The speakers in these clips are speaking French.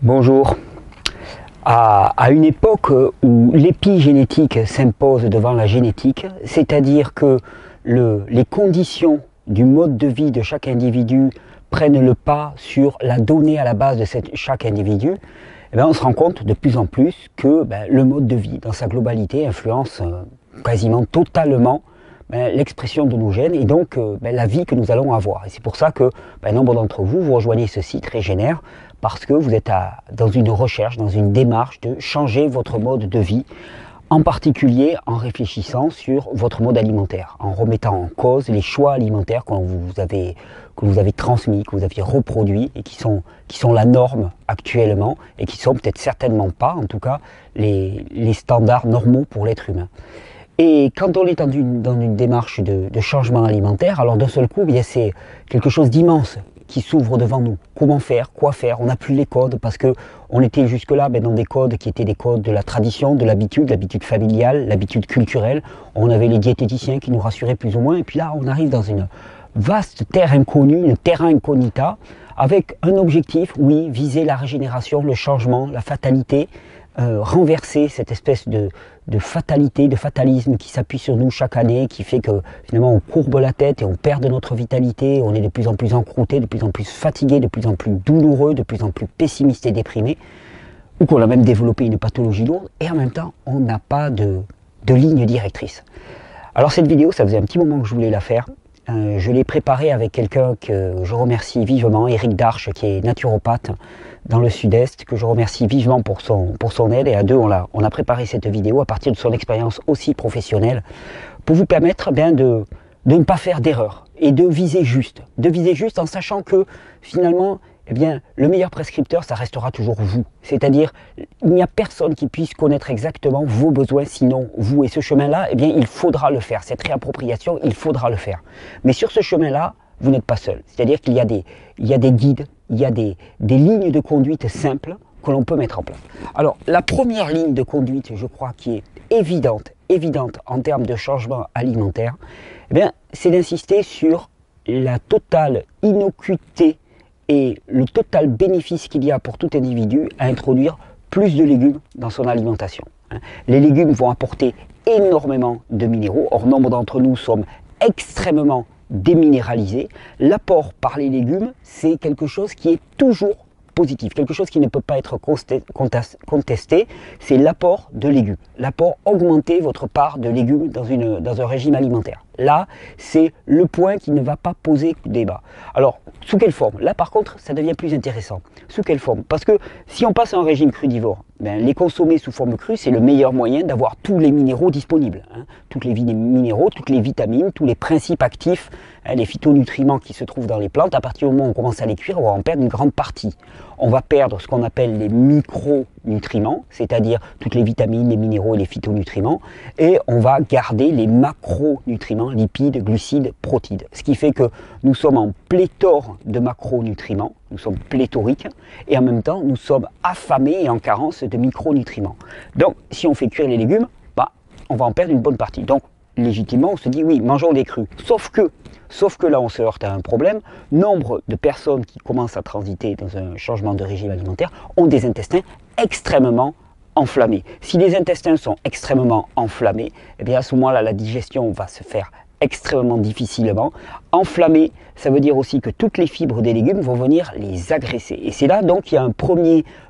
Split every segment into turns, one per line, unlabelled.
Bonjour. À une époque où l'épigénétique s'impose devant la génétique, c'est-à-dire que les conditions du mode de vie de chaque individu prennent le pas sur la donnée à la base de chaque individu, on se rend compte de plus en plus que le mode de vie dans sa globalité influence quasiment totalement l'expression de nos gènes et donc la vie que nous allons avoir. Et c'est pour ça que nombre d'entre vous, vous rejoignez ce site Régénère parce que vous êtes dans une recherche, dans une démarche de changer votre mode de vie, en particulier en réfléchissant sur votre mode alimentaire, en remettant en cause les choix alimentaires que vous avez transmis, que vous avez reproduits et qui sont la norme actuellement et qui sont peut-être certainement pas, en tout cas, les standards normaux pour l'être humain. Et quand on est dans une démarche de changement alimentaire, alors d'un seul coup, c'est quelque chose d'immense qui s'ouvre devant nous. Comment faire, quoi faire? On n'a plus les codes parce que on était jusque-là dans des codes qui étaient des codes de la tradition, de l'habitude familiale, l'habitude culturelle. On avait les diététiciens qui nous rassuraient plus ou moins. Et puis là, on arrive dans une vaste terre inconnue, une terra incognita, avec un objectif, oui, viser la régénération, le changement, la fatalité, renverser cette espèce de fatalité, de fatalisme qui s'appuie sur nous chaque année, qui fait que finalement on courbe la tête et on perd de notre vitalité, on est de plus en plus encrouté, de plus en plus fatigué, de plus en plus douloureux, de plus en plus pessimiste et déprimé, ou qu'on a même développé une pathologie lourde, et en même temps on n'a pas de ligne directrice. Alors cette vidéo, ça faisait un petit moment que je voulais la faire. Je l'ai préparée avec quelqu'un que je remercie vivement, Eric Darche, qui est naturopathe dans le sud-est, que je remercie vivement pour son aide. Et à deux, on a préparé cette vidéo à partir de son expérience aussi professionnelle pour vous permettre de ne pas faire d'erreur et de viser juste en sachant que finalement, le meilleur prescripteur, ça restera toujours vous. C'est-à-dire, il n'y a personne qui puisse connaître exactement vos besoins, sinon vous. Et ce chemin-là, il faudra le faire. Cette réappropriation, il faudra le faire. Mais sur ce chemin-là, vous n'êtes pas seul. C'est-à-dire qu'il y a des guides, il y a des lignes de conduite simples que l'on peut mettre en place. Alors, la première ligne de conduite, je crois, qui est évidente en termes de changement alimentaire, c'est d'insister sur la totale innocuité et le total bénéfice qu'il y a pour tout individu à introduire plus de légumes dans son alimentation. Les légumes vont apporter énormément de minéraux. Or, nombre d'entre nous sommes extrêmement déminéralisés. L'apport par les légumes, c'est quelque chose qui est toujours positif, quelque chose qui ne peut pas être contesté, c'est l'apport de légumes. L'apport, augmenter votre part de légumes dans un régime alimentaire. Là, c'est le point qui ne va pas poser débat. Alors, sous quelle forme? Là, par contre, ça devient plus intéressant. Sous quelle forme? Parce que si on passe à un régime crudivore, les consommer sous forme crue, c'est le meilleur moyen d'avoir tous les minéraux disponibles. Tous les minéraux, toutes les vitamines, tous les principes actifs, les phytonutriments qui se trouvent dans les plantes. À partir du moment où on commence à les cuire, on va en perdre une grande partie. On va perdre ce qu'on appelle les micronutriments, c'est-à-dire toutes les vitamines, les minéraux et les phytonutriments, et on va garder les macronutriments, lipides, glucides, protides. Ce qui fait que nous sommes en pléthore de macronutriments, nous sommes pléthoriques, et en même temps nous sommes affamés et en carence de micronutriments. Donc si on fait cuire les légumes, on va en perdre une bonne partie. Donc légitimement on se dit oui, mangeons des crus. Sauf que là on se heurte à un problème. Nombre de personnes qui commencent à transiter dans un changement de régime alimentaire ont des intestins extrêmement enflammés. Si les intestins sont extrêmement enflammés, à ce moment-là la digestion va se faire extrêmement difficilement. Enflammé, ça veut dire aussi que toutes les fibres des légumes vont venir les agresser. Et c'est là donc qu'il y a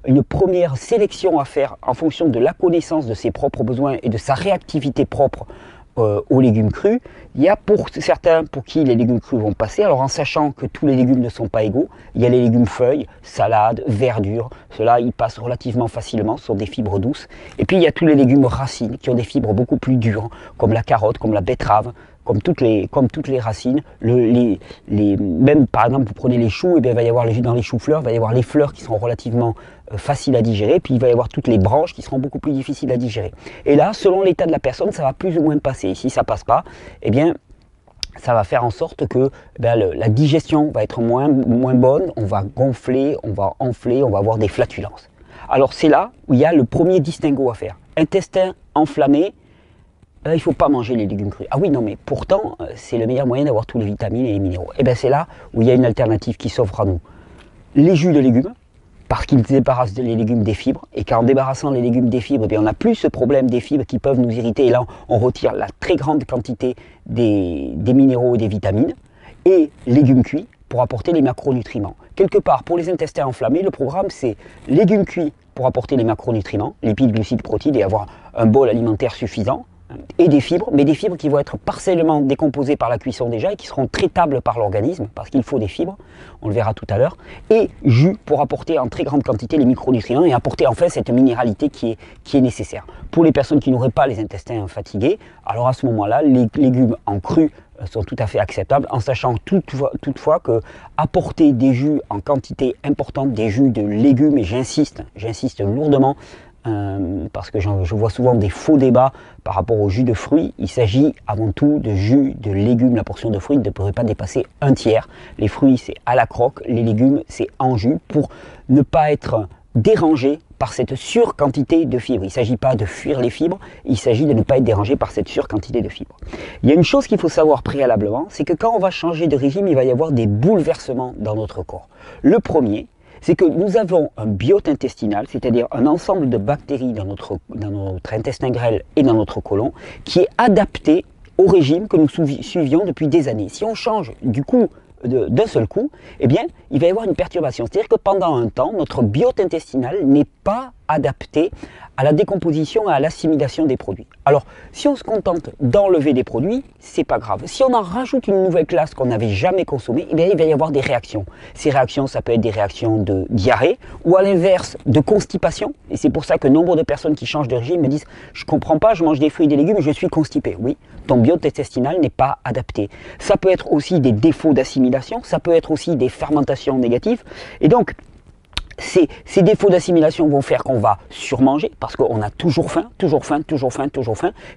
une première sélection à faire en fonction de la connaissance de ses propres besoins et de sa réactivité propre aux légumes crus. Il y a pour certains pour qui les légumes crus vont passer, alors en sachant que tous les légumes ne sont pas égaux. Il y a les légumes feuilles, salades, verdures, ceux-là ils passent relativement facilement, ce sont des fibres douces. Et puis il y a tous les légumes racines qui ont des fibres beaucoup plus dures, comme la carotte, comme la betterave, comme toutes les racines, même par exemple vous prenez les choux, il va y avoir dans les choux-fleurs, il va y avoir les fleurs qui seront relativement faciles à digérer, puis il va y avoir toutes les branches qui seront beaucoup plus difficiles à digérer. Et là, selon l'état de la personne, ça va plus ou moins passer. Et si ça passe pas, ça va faire en sorte que la digestion va être moins bonne, on va gonfler, on va enfler, on va avoir des flatulences. Alors c'est là où il y a le premier distinguo à faire. Intestin enflammé, il ne faut pas manger les légumes crus. Ah oui, non, mais pourtant, c'est le meilleur moyen d'avoir tous les vitamines et les minéraux. Et bien c'est là où il y a une alternative qui s'offre à nous. Les jus de légumes, parce qu'ils débarrassent les légumes des fibres, et qu'en débarrassant les légumes des fibres, eh bien, on n'a plus ce problème des fibres qui peuvent nous irriter, et là on retire la très grande quantité des minéraux et des vitamines, et légumes cuits pour apporter les macronutriments. Quelque part, pour les intestins enflammés, le programme c'est légumes cuits pour apporter les macronutriments, lipides, glucides, protéines, et avoir un bol alimentaire suffisant, et des fibres, mais des fibres qui vont être partiellement décomposées par la cuisson déjà et qui seront traitables par l'organisme, parce qu'il faut des fibres, on le verra tout à l'heure, et jus pour apporter en très grande quantité les micronutriments et apporter enfin cette minéralité qui est nécessaire. Pour les personnes qui n'auraient pas les intestins fatigués, alors à ce moment-là, les légumes en cru sont tout à fait acceptables, en sachant toutefois que apporter des jus en quantité importante, des jus de légumes, et j'insiste lourdement, parce que je vois souvent des faux débats par rapport au jus de fruits. Il s'agit avant tout de jus de légumes. La portion de fruits ne devrait pas dépasser un tiers. Les fruits c'est à la croque, les légumes c'est en jus, pour ne pas être dérangé par cette surquantité de fibres. Il ne s'agit pas de fuir les fibres, il s'agit de ne pas être dérangé par cette surquantité de fibres. Il y a une chose qu'il faut savoir préalablement, c'est que quand on va changer de régime, il va y avoir des bouleversements dans notre corps. Le premier, c'est que nous avons un biote intestinal, c'est-à-dire un ensemble de bactéries dans notre intestin grêle et dans notre côlon, qui est adapté au régime que nous suivions depuis des années. Si on change du coup d'un seul coup, eh bien, il va y avoir une perturbation. C'est-à-dire que pendant un temps, notre biote intestinal n'est pas adapté à la décomposition et à l'assimilation des produits. Alors, si on se contente d'enlever des produits, c'est pas grave. Si on en rajoute une nouvelle classe qu'on n'avait jamais consommée, eh bien, il va y avoir des réactions. Ces réactions, ça peut être des réactions de diarrhée ou à l'inverse de constipation. Et c'est pour ça que nombre de personnes qui changent de régime me disent « Je comprends pas, je mange des fruits et des légumes, je suis constipé. » Oui, ton biote intestinal n'est pas adapté. Ça peut être aussi des défauts d'assimilation, ça peut être aussi des fermentations négatives. Et donc, ces défauts d'assimilation vont faire qu'on va surmanger parce qu'on a toujours faim.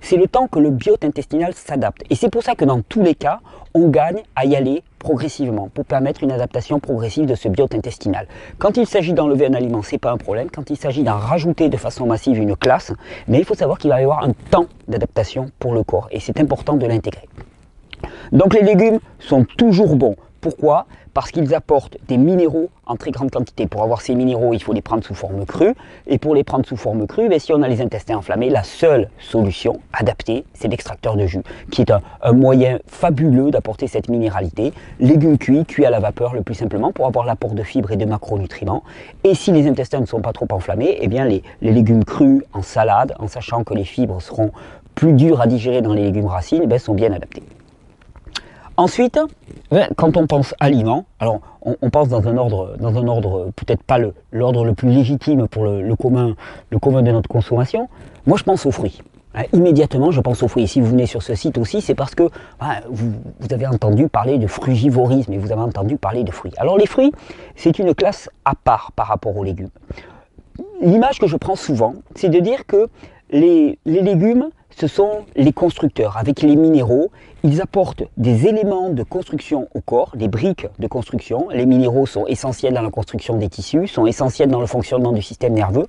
C'est le temps que le biote intestinal s'adapte. Et c'est pour ça que dans tous les cas, on gagne à y aller progressivement pour permettre une adaptation progressive de ce biote intestinal. Quand il s'agit d'enlever un aliment, ce n'est pas un problème. Quand il s'agit d'en rajouter de façon massive une classe, mais il faut savoir qu'il va y avoir un temps d'adaptation pour le corps et c'est important de l'intégrer. Donc les légumes sont toujours bons. Pourquoi ? Parce qu'ils apportent des minéraux en très grande quantité. Pour avoir ces minéraux, il faut les prendre sous forme crue. Et pour les prendre sous forme crue, si on a les intestins enflammés, la seule solution adaptée, c'est l'extracteur de jus, qui est un moyen fabuleux d'apporter cette minéralité. Légumes cuits à la vapeur le plus simplement, pour avoir l'apport de fibres et de macronutriments. Et si les intestins ne sont pas trop enflammés, eh bien les légumes crus en salade, en sachant que les fibres seront plus dures à digérer dans les légumes racines, sont bien adaptés. Ensuite, quand on pense aliments, alors on pense dans un ordre peut-être pas l'ordre le plus légitime pour le commun de notre consommation. Moi, je pense aux fruits. Immédiatement, je pense aux fruits. Et si vous venez sur ce site aussi, c'est parce que vous avez entendu parler de frugivorisme et vous avez entendu parler de fruits. Alors les fruits, c'est une classe à part par rapport aux légumes. L'image que je prends souvent, c'est de dire que les légumes, ce sont les constructeurs. Avec les minéraux, ils apportent des éléments de construction au corps, des briques de construction. Les minéraux sont essentiels dans la construction des tissus, sont essentiels dans le fonctionnement du système nerveux.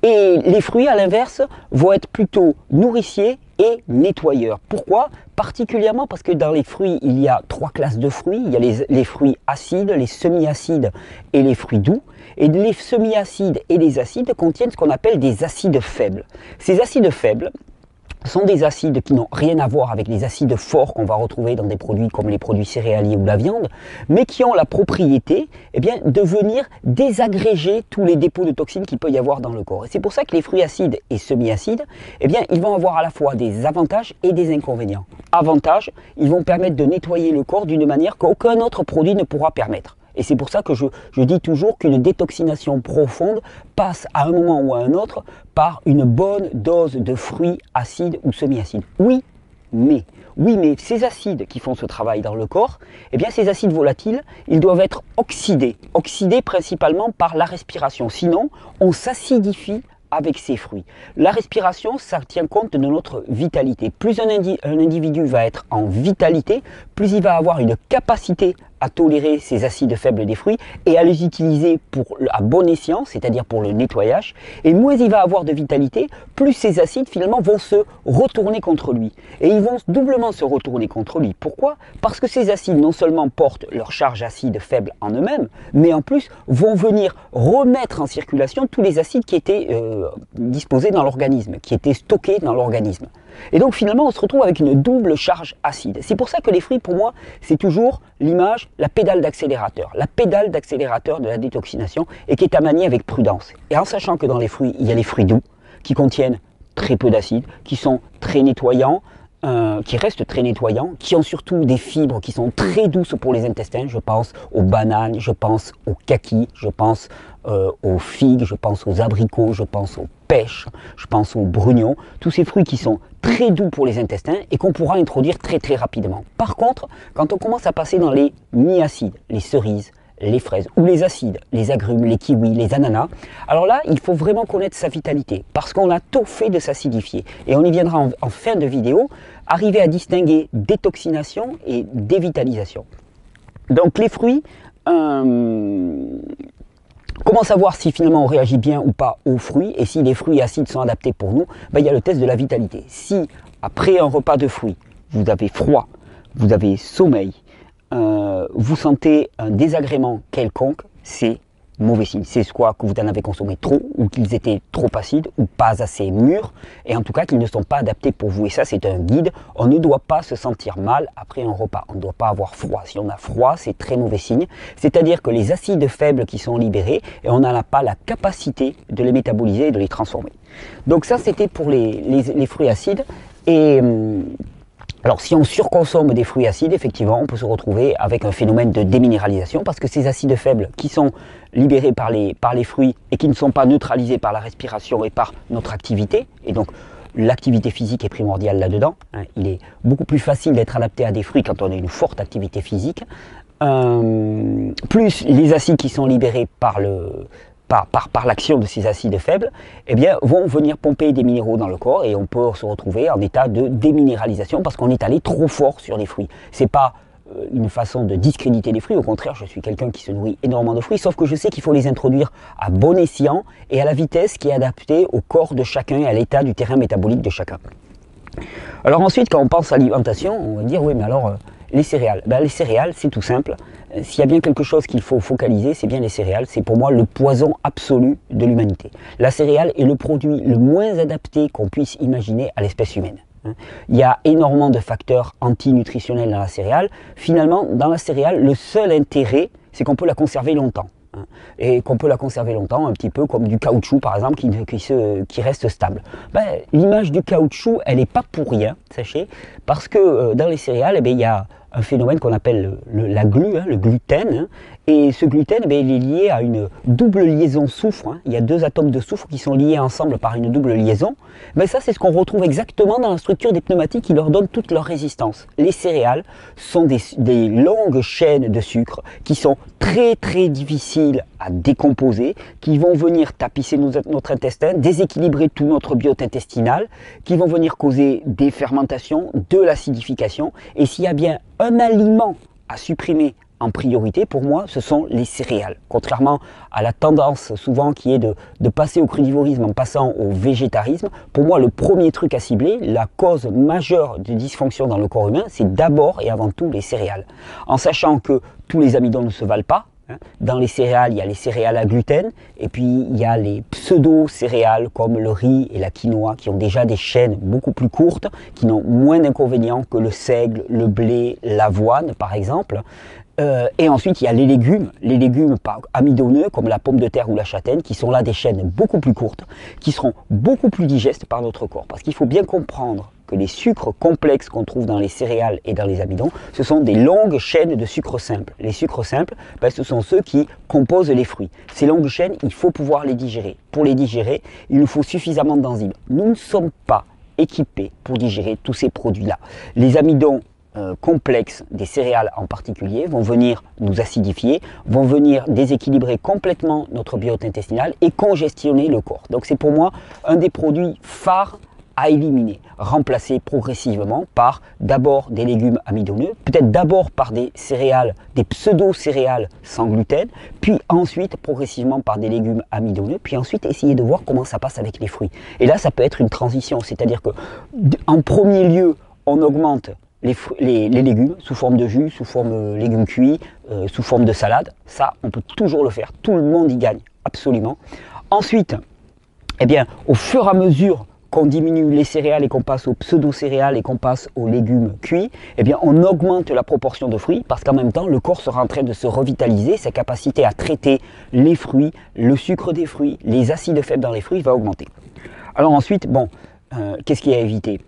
Et les fruits, à l'inverse, vont être plutôt nourriciers et nettoyeurs. Pourquoi ? Particulièrement parce que dans les fruits, il y a 3 classes de fruits. Il y a les fruits acides, les semi-acides et les fruits doux. Et les semi-acides et les acides contiennent ce qu'on appelle des acides faibles. Ces acides faibles sont des acides qui n'ont rien à voir avec les acides forts qu'on va retrouver dans des produits comme les produits céréaliers ou la viande, mais qui ont la propriété de venir désagréger tous les dépôts de toxines qu'il peut y avoir dans le corps. Et c'est pour ça que les fruits acides et semi-acides, ils vont avoir à la fois des avantages et des inconvénients. Avantages, ils vont permettre de nettoyer le corps d'une manière qu'aucun autre produit ne pourra permettre. Et c'est pour ça que je dis toujours qu'une détoxination profonde passe à un moment ou à un autre par une bonne dose de fruits acides ou semi-acides. Oui, mais ces acides qui font ce travail dans le corps, ces acides volatiles, ils doivent être oxydés principalement par la respiration. Sinon, on s'acidifie avec ces fruits. La respiration, ça tient compte de notre vitalité. Plus un individu va être en vitalité, plus il va avoir une capacité à tolérer ces acides faibles des fruits et à les utiliser à bon escient, c'est-à-dire pour le nettoyage. Et moins il va avoir de vitalité, plus ces acides finalement vont se retourner contre lui. Et ils vont doublement se retourner contre lui. Pourquoi? Parce que ces acides non seulement portent leur charge acide faible en eux-mêmes, mais en plus vont venir remettre en circulation tous les acides qui étaient disposés dans l'organisme, qui étaient stockés dans l'organisme. Et donc finalement on se retrouve avec une double charge acide. C'est pour ça que les fruits pour moi c'est toujours l'image, la pédale d'accélérateur de la détoxination et qui est à manier avec prudence. Et en sachant que dans les fruits il y a les fruits doux qui contiennent très peu d'acide, qui sont très nettoyants, qui restent très nettoyants, qui ont surtout des fibres qui sont très douces pour les intestins. Je pense aux bananes, je pense aux kakis, je pense aux figues, je pense aux abricots, je pense aux pêches, je pense aux brugnons. Tous ces fruits qui sont très doux pour les intestins et qu'on pourra introduire très très rapidement. Par contre, quand on commence à passer dans les mi-acides, les cerises, les fraises ou les acides, les agrumes, les kiwis, les ananas, alors là, il faut vraiment connaître sa vitalité parce qu'on a tôt fait de s'acidifier. Et on y viendra en fin de vidéo, arriver à distinguer détoxination et dévitalisation. Donc les fruits, comment savoir si finalement on réagit bien ou pas aux fruits et si les fruits acides sont adaptés pour nous? Il y a le test de la vitalité. Si après un repas de fruits, vous avez froid, vous avez sommeil, vous sentez un désagrément quelconque, c'est mauvais signe. C'est soit que vous en avez consommé trop, ou qu'ils étaient trop acides, ou pas assez mûrs, et en tout cas qu'ils ne sont pas adaptés pour vous. Et ça, c'est un guide. On ne doit pas se sentir mal après un repas. On ne doit pas avoir froid. Si on a froid, c'est très mauvais signe. C'est-à-dire que les acides faibles qui sont libérés, et on n'a pas la capacité de les métaboliser et de les transformer. Donc ça, c'était pour les fruits acides. Et alors si on surconsomme des fruits acides, effectivement, on peut se retrouver avec un phénomène de déminéralisation parce que ces acides faibles qui sont libérés par les fruits et qui ne sont pas neutralisés par la respiration et par notre activité, et donc l'activité physique est primordiale là-dedans, hein, il est beaucoup plus facile d'être adapté à des fruits quand on a une forte activité physique, plus les acides qui sont libérés par l'action de ces acides faibles, eh bien, vont venir pomper des minéraux dans le corps et on peut se retrouver en état de déminéralisation parce qu'on est allé trop fort sur les fruits. C'est pas une façon de discréditer les fruits, au contraire, je suis quelqu'un qui se nourrit énormément de fruits, sauf que je sais qu'il faut les introduire à bon escient et à la vitesse qui est adaptée au corps de chacun et à l'état du terrain métabolique de chacun. Alors ensuite, quand on pense à l'alimentation, on va dire, oui, mais alors, les céréales. Les céréales, c'est tout simple. S'il y a bien quelque chose qu'il faut focaliser, c'est bien les céréales. C'est pour moi le poison absolu de l'humanité. La céréale est le produit le moins adapté qu'on puisse imaginer à l'espèce humaine. Il y a énormément de facteurs antinutritionnels dans la céréale. Finalement, dans la céréale, le seul intérêt, c'est qu'on peut la conserver longtemps. Et qu'on peut la conserver longtemps, un petit peu comme du caoutchouc par exemple, qui reste stable. L'image du caoutchouc, elle n'est pas pour rien, sachez, parce que dans les céréales, il y a un phénomène qu'on appelle la glu, le gluten, et ce gluten, il est lié à une double liaison soufre. Il y a deux atomes de soufre qui sont liés ensemble par une double liaison. Mais ça, c'est ce qu'on retrouve exactement dans la structure des pneumatiques qui leur donne toute leur résistance. Les céréales sont des longues chaînes de sucre qui sont très très difficiles à décomposer, qui vont venir tapisser notre intestin, déséquilibrer tout notre biote intestinal, qui vont venir causer des fermentations, de l'acidification. Et s'il y a bien un aliment à supprimer en priorité, pour moi, ce sont les céréales. Contrairement à la tendance souvent qui est de passer au crudivorisme en passant au végétarisme, pour moi, le premier truc à cibler, la cause majeure de dysfonction dans le corps humain, c'est d'abord et avant tout les céréales. En sachant que tous les amidons ne se valent pas. Dans les céréales, il y a les céréales à gluten, et puis il y a les pseudo-céréales comme le riz et la quinoa qui ont déjà des chaînes beaucoup plus courtes, qui n'ont moins d'inconvénients que le seigle, le blé, l'avoine par exemple. Et ensuite, il y a les légumes amidonneux comme la pomme de terre ou la châtaigne qui sont là des chaînes beaucoup plus courtes, qui seront beaucoup plus digestes par notre corps. Parce qu'il faut bien comprendre que les sucres complexes qu'on trouve dans les céréales et dans les amidons, ce sont des longues chaînes de sucres simples. Les sucres simples, ce sont ceux qui composent les fruits. Ces longues chaînes, il faut pouvoir les digérer. Pour les digérer, il nous faut suffisamment d'enzymes. Nous ne sommes pas équipés pour digérer tous ces produits-là. Les amidons complexes des céréales en particulier vont venir nous acidifier, vont venir déséquilibrer complètement notre biote intestinale et congestionner le corps. Donc c'est pour moi un des produits phares à éliminer, remplacés progressivement par d'abord des légumes amidoneux, peut-être d'abord par des céréales, des pseudo-céréales sans gluten, puis ensuite progressivement par des légumes amidoneux, puis ensuite essayer de voir comment ça passe avec les fruits. Et là, ça peut être une transition, c'est-à-dire que en premier lieu, on augmente les légumes sous forme de jus, sous forme de légumes cuits, sous forme de salade. Ça, on peut toujours le faire. Tout le monde y gagne, absolument. Ensuite, eh bien, au fur et à mesure qu'on diminue les céréales et qu'on passe aux pseudo-céréales et qu'on passe aux légumes cuits, eh bien, on augmente la proportion de fruits parce qu'en même temps, le corps sera en train de se revitaliser. Sa capacité à traiter les fruits, le sucre des fruits, les acides faibles dans les fruits va augmenter. Alors ensuite, bon, qu'est-ce qu'il y a à éviter?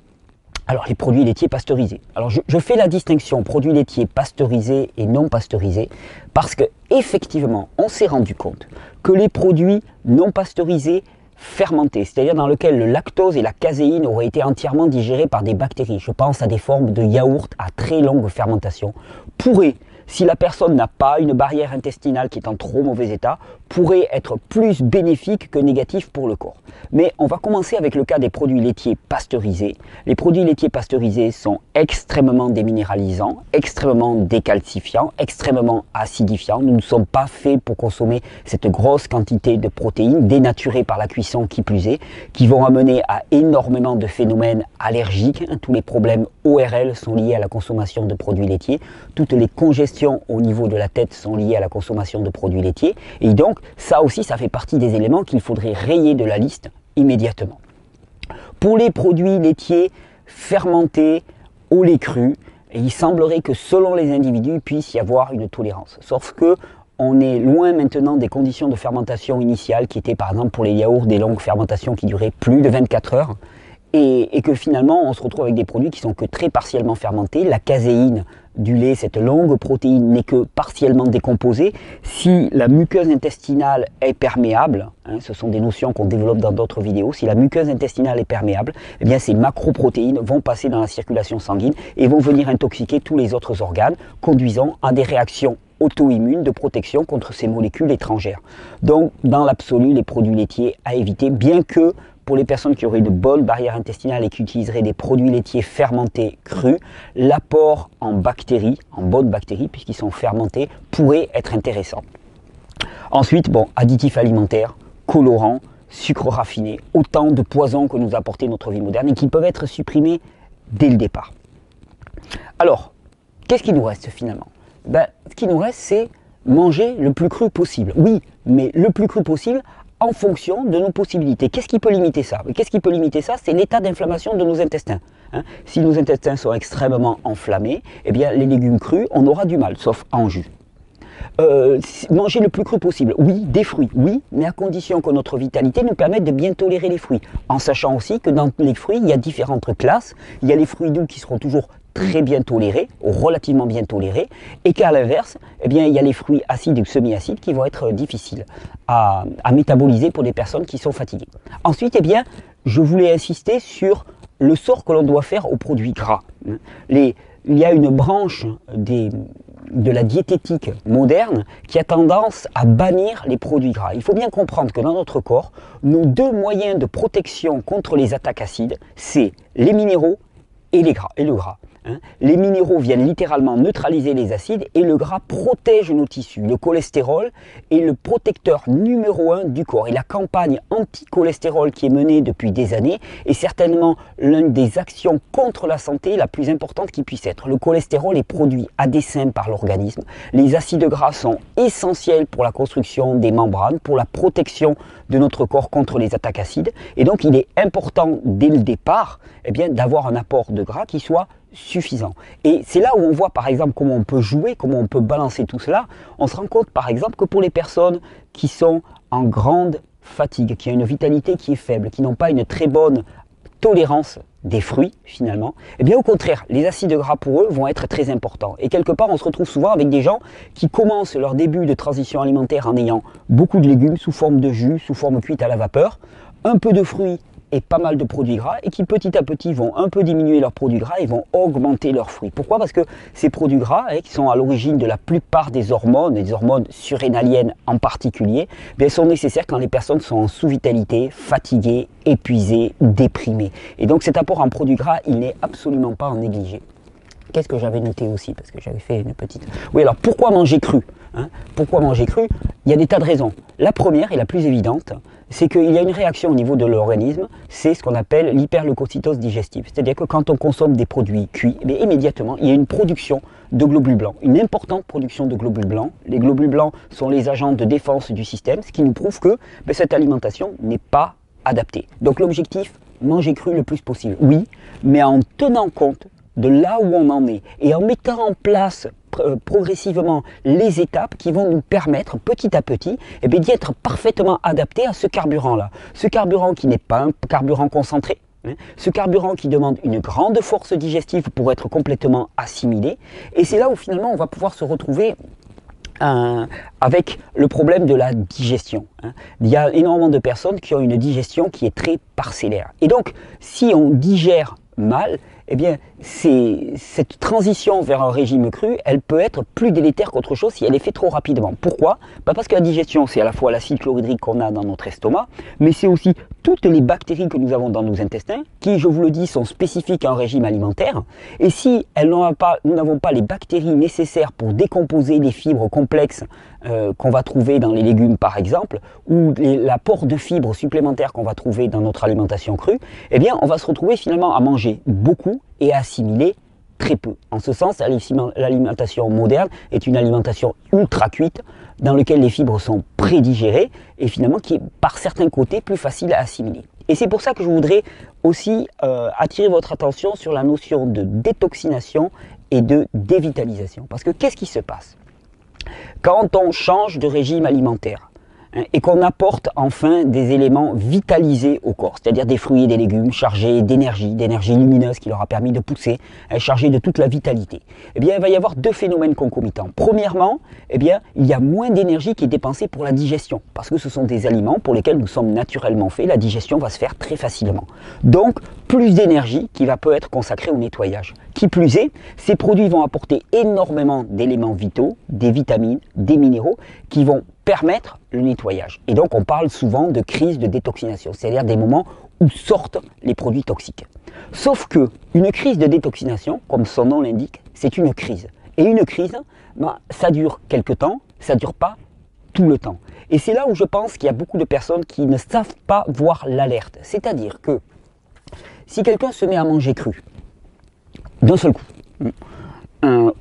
Alors les produits laitiers pasteurisés. Alors je fais la distinction produits laitiers pasteurisés et non pasteurisés parce que effectivement on s'est rendu compte que les produits non pasteurisés fermentés, c'est-à-dire dans lesquels le lactose et la caséine auraient été entièrement digérés par des bactéries, je pense à des formes de yaourt à très longue fermentation, pourraient, si la personne n'a pas une barrière intestinale qui est en trop mauvais état, pourrait être plus bénéfique que négatif pour le corps. Mais on va commencer avec le cas des produits laitiers pasteurisés. Les produits laitiers pasteurisés sont extrêmement déminéralisants, extrêmement décalcifiants, extrêmement acidifiants. Nous ne sommes pas faits pour consommer cette grosse quantité de protéines dénaturées par la cuisson qui plus est, qui vont amener à énormément de phénomènes allergiques. Tous les problèmes ORL sont liés à la consommation de produits laitiers. Toutes les congestions au niveau de la tête sont liées à la consommation de produits laitiers. Et donc, ça aussi, ça fait partie des éléments qu'il faudrait rayer de la liste immédiatement. Pour les produits laitiers fermentés au lait cru, il semblerait que selon les individus, il puisse y avoir une tolérance. Sauf que on est loin maintenant des conditions de fermentation initiales qui étaient par exemple pour les yaourts des longues fermentations qui duraient plus de 24 heures. Et que finalement on se retrouve avec des produits qui sont que très partiellement fermentés. La caséine du lait, cette longue protéine, n'est que partiellement décomposée. Si la muqueuse intestinale est perméable, ce sont des notions qu'on développe dans d'autres vidéos, si la muqueuse intestinale est perméable, eh bien ces macroprotéines vont passer dans la circulation sanguine et vont venir intoxiquer tous les autres organes, conduisant à des réactions auto-immunes de protection contre ces molécules étrangères. Donc dans l'absolu, les produits laitiers à éviter, bien que pour les personnes qui auraient de bonnes barrières intestinales et qui utiliseraient des produits laitiers fermentés crus, l'apport en bactéries, en bonnes bactéries, puisqu'ils sont fermentés, pourrait être intéressant. Ensuite, bon, additifs alimentaires, colorants, sucres raffinés, autant de poisons que nous a apporté notre vie moderne et qui peuvent être supprimés dès le départ. Alors, qu'est-ce qui nous reste finalement? Ce qui nous reste, c'est manger le plus cru possible. Oui, mais le plus cru possible en fonction de nos possibilités. Qu'est-ce qui peut limiter ça? Qu'est-ce qui peut limiter ça? C'est l'état d'inflammation de nos intestins. Si nos intestins sont extrêmement enflammés, eh bien les légumes crus, on aura du mal, sauf en jus. Manger le plus cru possible, oui, des fruits, oui, mais à condition que notre vitalité nous permette de bien tolérer les fruits. En sachant aussi que dans les fruits, il y a différentes classes. Il y a les fruits doux qui seront toujours très bien tolérés, relativement bien tolérés, et qu'à l'inverse, eh bien, il y a les fruits acides ou semi-acides qui vont être difficiles à métaboliser pour des personnes qui sont fatiguées. Ensuite, eh bien, je voulais insister sur le sort que l'on doit faire aux produits gras. Il y a une branche de la diététique moderne qui a tendance à bannir les produits gras. Il faut bien comprendre que dans notre corps, nos deux moyens de protection contre les attaques acides, c'est les minéraux et le gras. Les minéraux viennent littéralement neutraliser les acides et le gras protège nos tissus. Le cholestérol est le protecteur numéro 1 du corps. Et la campagne anti-cholestérol qui est menée depuis des années est certainement l'une des actions contre la santé la plus importante qui puisse être. Le cholestérol est produit à dessein par l'organisme. Les acides gras sont essentiels pour la construction des membranes, pour la protection de notre corps contre les attaques acides. Et donc il est important dès le départ d'avoir un apport de gras qui soit suffisant. Et c'est là où on voit par exemple comment on peut jouer, comment on peut balancer tout cela. On se rend compte par exemple que pour les personnes qui sont en grande fatigue, qui ont une vitalité qui est faible, qui n'ont pas une très bonne tolérance des fruits finalement, eh bien au contraire, les acides gras pour eux vont être très importants. Et quelque part, on se retrouve souvent avec des gens qui commencent leur début de transition alimentaire en ayant beaucoup de légumes sous forme de jus, sous forme cuite à la vapeur, un peu de fruits et pas mal de produits gras et qui petit à petit vont un peu diminuer leurs produits gras et vont augmenter leurs fruits. Pourquoi? Parce que ces produits gras, qui sont à l'origine de la plupart des hormones surrénaliennes en particulier, bien, sont nécessaires quand les personnes sont en sous-vitalité, fatiguées, épuisées, déprimées. Et donc cet apport en produits gras, il n'est absolument pas à négliger. Qu'est-ce que j'avais noté aussi? Parce que j'avais fait une petite... Oui, alors pourquoi manger cru, hein? Pourquoi manger cru? Il y a des tas de raisons. La première et la plus évidente, c'est qu'il y a une réaction au niveau de l'organisme, c'est ce qu'on appelle l'hyperleucocytose digestive. C'est-à-dire que quand on consomme des produits cuits, eh bien, immédiatement, il y a une production de globules blancs, une importante production de globules blancs. Les globules blancs sont les agents de défense du système, ce qui nous prouve que cette alimentation n'est pas adaptée. Donc l'objectif, manger cru le plus possible. Oui, mais en tenant compte de là où on en est et en mettant en place progressivement les étapes qui vont nous permettre petit à petit d'y être parfaitement adapté à ce carburant-là. Ce carburant qui n'est pas un carburant concentré, ce carburant qui demande une grande force digestive pour être complètement assimilé. Et c'est là où finalement on va pouvoir se retrouver avec le problème de la digestion. Il y a énormément de personnes qui ont une digestion qui est très parcellaire. Et donc, si on digère mal, eh bien, cette transition vers un régime cru, elle peut être plus délétère qu'autre chose si elle est faite trop rapidement. Pourquoi? Parce que la digestion, c'est à la fois l'acide chlorhydrique qu'on a dans notre estomac, mais c'est aussi toutes les bactéries que nous avons dans nos intestins, qui, je vous le dis, sont spécifiques à un régime alimentaire. Et si nous n'avons pas les bactéries nécessaires pour décomposer les fibres complexes qu'on va trouver dans les légumes, par exemple, ou l'apport de fibres supplémentaires qu'on va trouver dans notre alimentation crue, eh bien, on va se retrouver finalement à manger beaucoup et à assimiler très peu. En ce sens, l'alimentation moderne est une alimentation ultra cuite dans laquelle les fibres sont prédigérées et finalement qui est par certains côtés plus facile à assimiler. Et c'est pour ça que je voudrais aussi attirer votre attention sur la notion de détoxination et de dévitalisation. Parce que qu'est-ce qui se passe quand on change de régime alimentaire et qu'on apporte enfin des éléments vitalisés au corps, c'est-à-dire des fruits et des légumes chargés d'énergie lumineuse qui leur a permis de pousser, chargés de toute la vitalité. Eh bien, il va y avoir deux phénomènes concomitants. Premièrement, eh bien, il y a moins d'énergie qui est dépensée pour la digestion, parce que ce sont des aliments pour lesquels nous sommes naturellement faits, la digestion va se faire très facilement. Donc, plus d'énergie qui va peut être consacrée au nettoyage. Qui plus est, ces produits vont apporter énormément d'éléments vitaux, des vitamines, des minéraux, qui vont permettre le nettoyage. Et donc on parle souvent de crise de détoxination, c'est-à-dire des moments où sortent les produits toxiques. Sauf que une crise de détoxination, comme son nom l'indique, c'est une crise. Et une crise, ça dure quelque temps, ça ne dure pas tout le temps. Et c'est là où je pense qu'il y a beaucoup de personnes qui ne savent pas voir l'alerte. C'est-à-dire que si quelqu'un se met à manger cru, d'un seul coup,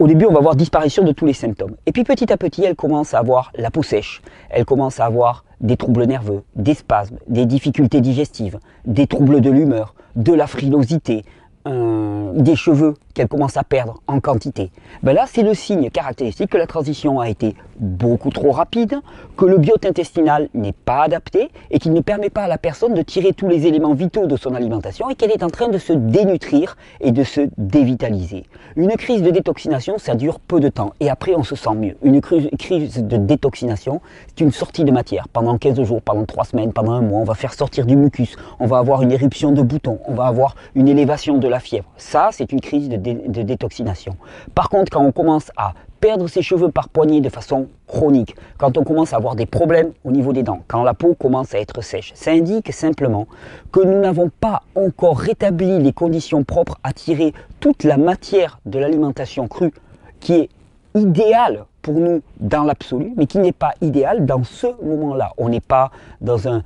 au début, on va voir disparition de tous les symptômes. Et puis petit à petit, elle commence à avoir la peau sèche, elle commence à avoir des troubles nerveux, des spasmes, des difficultés digestives, des troubles de l'humeur, de la frilosité, des cheveux qu'elle commence à perdre en quantité. Ben là, c'est le signe caractéristique que la transition a été beaucoup trop rapide, que le biote intestinal n'est pas adapté et qu'il ne permet pas à la personne de tirer tous les éléments vitaux de son alimentation et qu'elle est en train de se dénutrir et de se dévitaliser. Une crise de détoxination, ça dure peu de temps et après on se sent mieux. Une crise de détoxination, c'est une sortie de matière. Pendant 15 jours, pendant 3 semaines, pendant un mois, on va faire sortir du mucus, on va avoir une éruption de boutons, on va avoir une élévation de la fièvre. Ça, c'est une crise de détoxination. Par contre, quand on commence à perdre ses cheveux par poignée de façon chronique, quand on commence à avoir des problèmes au niveau des dents, quand la peau commence à être sèche, ça indique simplement que nous n'avons pas encore rétabli les conditions propres à tirer toute la matière de l'alimentation crue qui est idéale pour nous dans l'absolu, mais qui n'est pas idéal dans ce moment-là. On n'est pas dans un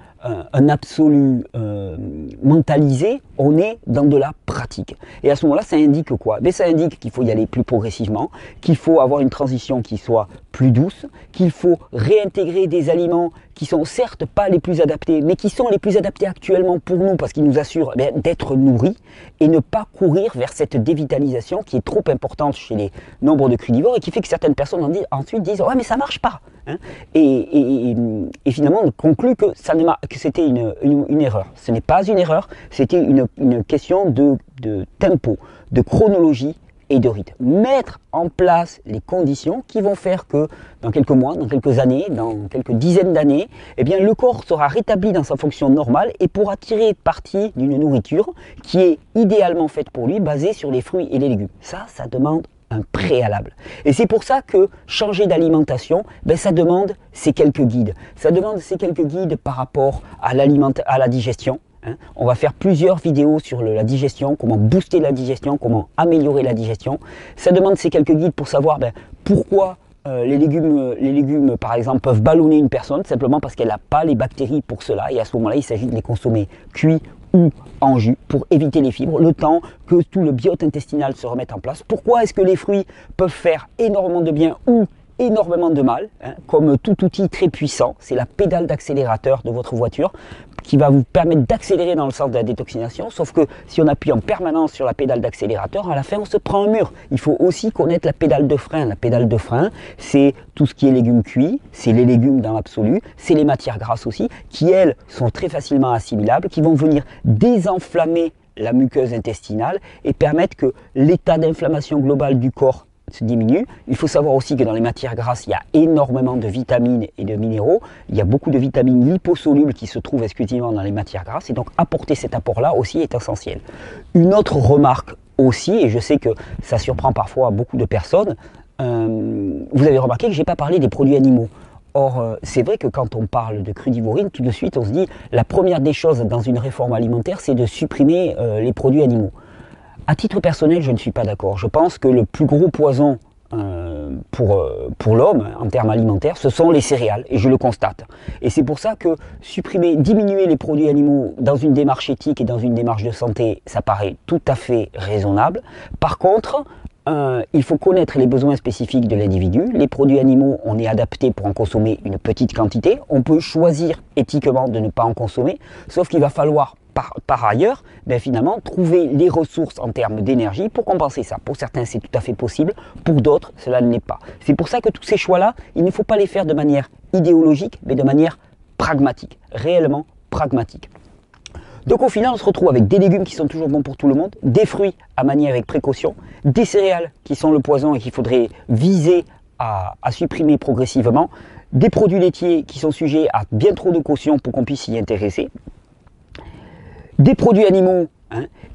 absolu mentalisé, on est dans de la pratique. Et à ce moment-là, ça indique quoi? Mais ça indique qu'il faut y aller plus progressivement, qu'il faut avoir une transition qui soit plus douce, qu'il faut réintégrer des aliments qui sont certes pas les plus adaptés, mais qui sont les plus adaptés actuellement pour nous, parce qu'ils nous assurent d'être nourris, et ne pas courir vers cette dévitalisation qui est trop importante chez les nombres de crudivores, et qui fait que certaines personnes ensuite disent « ouais mais ça marche pas hein ». Et finalement on conclut que c'était une erreur. Ce n'est pas une erreur, c'était une question de tempo, de chronologie et de rythme. Mettre en place les conditions qui vont faire que dans quelques mois, dans quelques années, dans quelques dizaines d'années, eh bien, le corps sera rétabli dans sa fonction normale et pourra tirer parti d'une nourriture qui est idéalement faite pour lui, basée sur les fruits et les légumes. Ça demande un préalable. Et c'est pour ça que changer d'alimentation, ça demande ces quelques guides. Ça demande ces quelques guides par rapport à la digestion. On va faire plusieurs vidéos sur la digestion, comment booster la digestion, comment améliorer la digestion. Ça demande ces quelques guides pour savoir pourquoi les légumes, par exemple, peuvent ballonner une personne, simplement parce qu'elle n'a pas les bactéries pour cela. Et à ce moment-là, il s'agit de les consommer cuits ou en jus pour éviter les fibres, le temps que tout le biote intestinal se remette en place. Pourquoi est-ce que les fruits peuvent faire énormément de bien ou énormément de mal, comme tout outil très puissant? C'est la pédale d'accélérateur de votre voiture qui va vous permettre d'accélérer dans le sens de la détoxination, sauf que si on appuie en permanence sur la pédale d'accélérateur, à la fin on se prend un mur. Il faut aussi connaître la pédale de frein. La pédale de frein, c'est tout ce qui est légumes cuits, c'est les légumes dans l'absolu, c'est les matières grasses aussi, qui elles sont très facilement assimilables, qui vont venir désenflammer la muqueuse intestinale et permettre que l'état d'inflammation globale du corps se diminue. Il faut savoir aussi que dans les matières grasses, il y a énormément de vitamines et de minéraux. Il y a beaucoup de vitamines liposolubles qui se trouvent exclusivement dans les matières grasses. Et donc, apporter cet apport-là aussi est essentiel. Une autre remarque aussi, et je sais que ça surprend parfois beaucoup de personnes, vous avez remarqué que je n'ai pas parlé des produits animaux. Or, c'est vrai que quand on parle de crudivorine, tout de suite, on se dit, la première des choses dans une réforme alimentaire, c'est de supprimer les produits animaux. À titre personnel, je ne suis pas d'accord. Je pense que le plus gros poison pour l'homme, en termes alimentaires, ce sont les céréales, et je le constate. Et c'est pour ça que diminuer les produits animaux dans une démarche éthique et dans une démarche de santé, ça paraît tout à fait raisonnable. Par contre, il faut connaître les besoins spécifiques de l'individu. Les produits animaux, on est adapté pour en consommer une petite quantité. On peut choisir éthiquement de ne pas en consommer, sauf qu'il va falloir par ailleurs, finalement, trouver les ressources en termes d'énergie pour compenser ça. Pour certains, c'est tout à fait possible. Pour d'autres, cela ne l'est pas. C'est pour ça que tous ces choix-là, il ne faut pas les faire de manière idéologique, mais de manière pragmatique, réellement pragmatique. Donc au final, on se retrouve avec des légumes qui sont toujours bons pour tout le monde, des fruits à manier avec précaution, des céréales qui sont le poison et qu'il faudrait viser à supprimer progressivement, des produits laitiers qui sont sujets à bien trop de caution pour qu'on puisse s'y intéresser, des produits animaux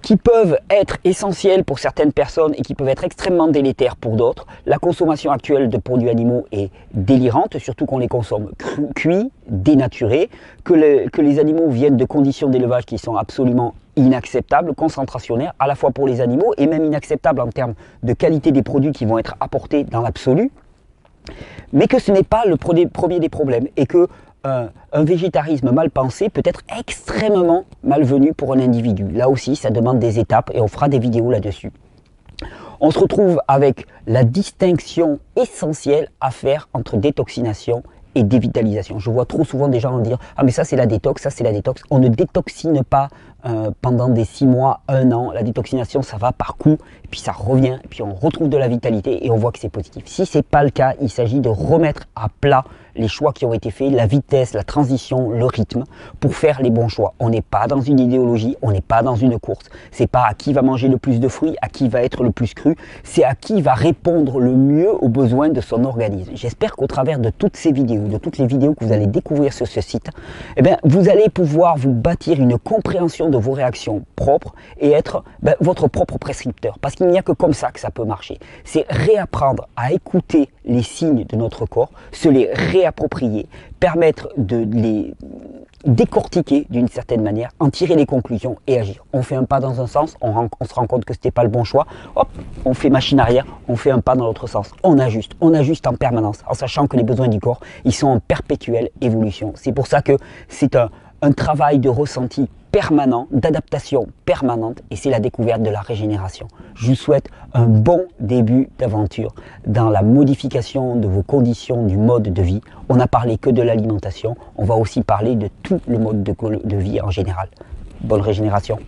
qui peuvent être essentiels pour certaines personnes et qui peuvent être extrêmement délétères pour d'autres. La consommation actuelle de produits animaux est délirante, surtout qu'on les consomme cuits, dénaturés, que les animaux viennent de conditions d'élevage qui sont absolument inacceptables, concentrationnaires, à la fois pour les animaux et même inacceptables en termes de qualité des produits qui vont être apportés dans l'absolu, mais que ce n'est pas le premier des problèmes et que un végétarisme mal pensé peut être extrêmement malvenu pour un individu. Là aussi, ça demande des étapes et on fera des vidéos là-dessus. On se retrouve avec la distinction essentielle à faire entre détoxination et dévitalisation. Je vois trop souvent des gens dire « Ah mais ça c'est la détox, ça c'est la détox ». On ne détoxine pas pendant des 6 mois, 1 an. La détoxination, ça va par coup, et puis ça revient, et puis on retrouve de la vitalité et on voit que c'est positif. Si ce n'est pas le cas, il s'agit de remettre à plat les choix qui ont été faits, la vitesse, la transition, le rythme, pour faire les bons choix. On n'est pas dans une idéologie, on n'est pas dans une course. C'est pas à qui va manger le plus de fruits, à qui va être le plus cru, c'est à qui va répondre le mieux aux besoins de son organisme. J'espère qu'au travers de toutes ces vidéos, de toutes les vidéos que vous allez découvrir sur ce site, vous allez pouvoir vous bâtir une compréhension de vos réactions propres et être votre propre prescripteur. Parce qu'il n'y a que comme ça que ça peut marcher. C'est réapprendre à écouter les signes de notre corps, se les réapproprier, permettre de les décortiquer d'une certaine manière, en tirer les conclusions et agir. On fait un pas dans un sens, on se rend compte que ce n'était pas le bon choix, hop, on fait machine arrière, on fait un pas dans l'autre sens. On ajuste en permanence, en sachant que les besoins du corps, ils sont en perpétuelle évolution. C'est pour ça que c'est un travail de ressenti permanent, d'adaptation permanente, et c'est la découverte de la régénération. Je vous souhaite un bon début d'aventure dans la modification de vos conditions du mode de vie. On n'a parlé que de l'alimentation, on va aussi parler de tout le mode de vie en général. Bonne régénération.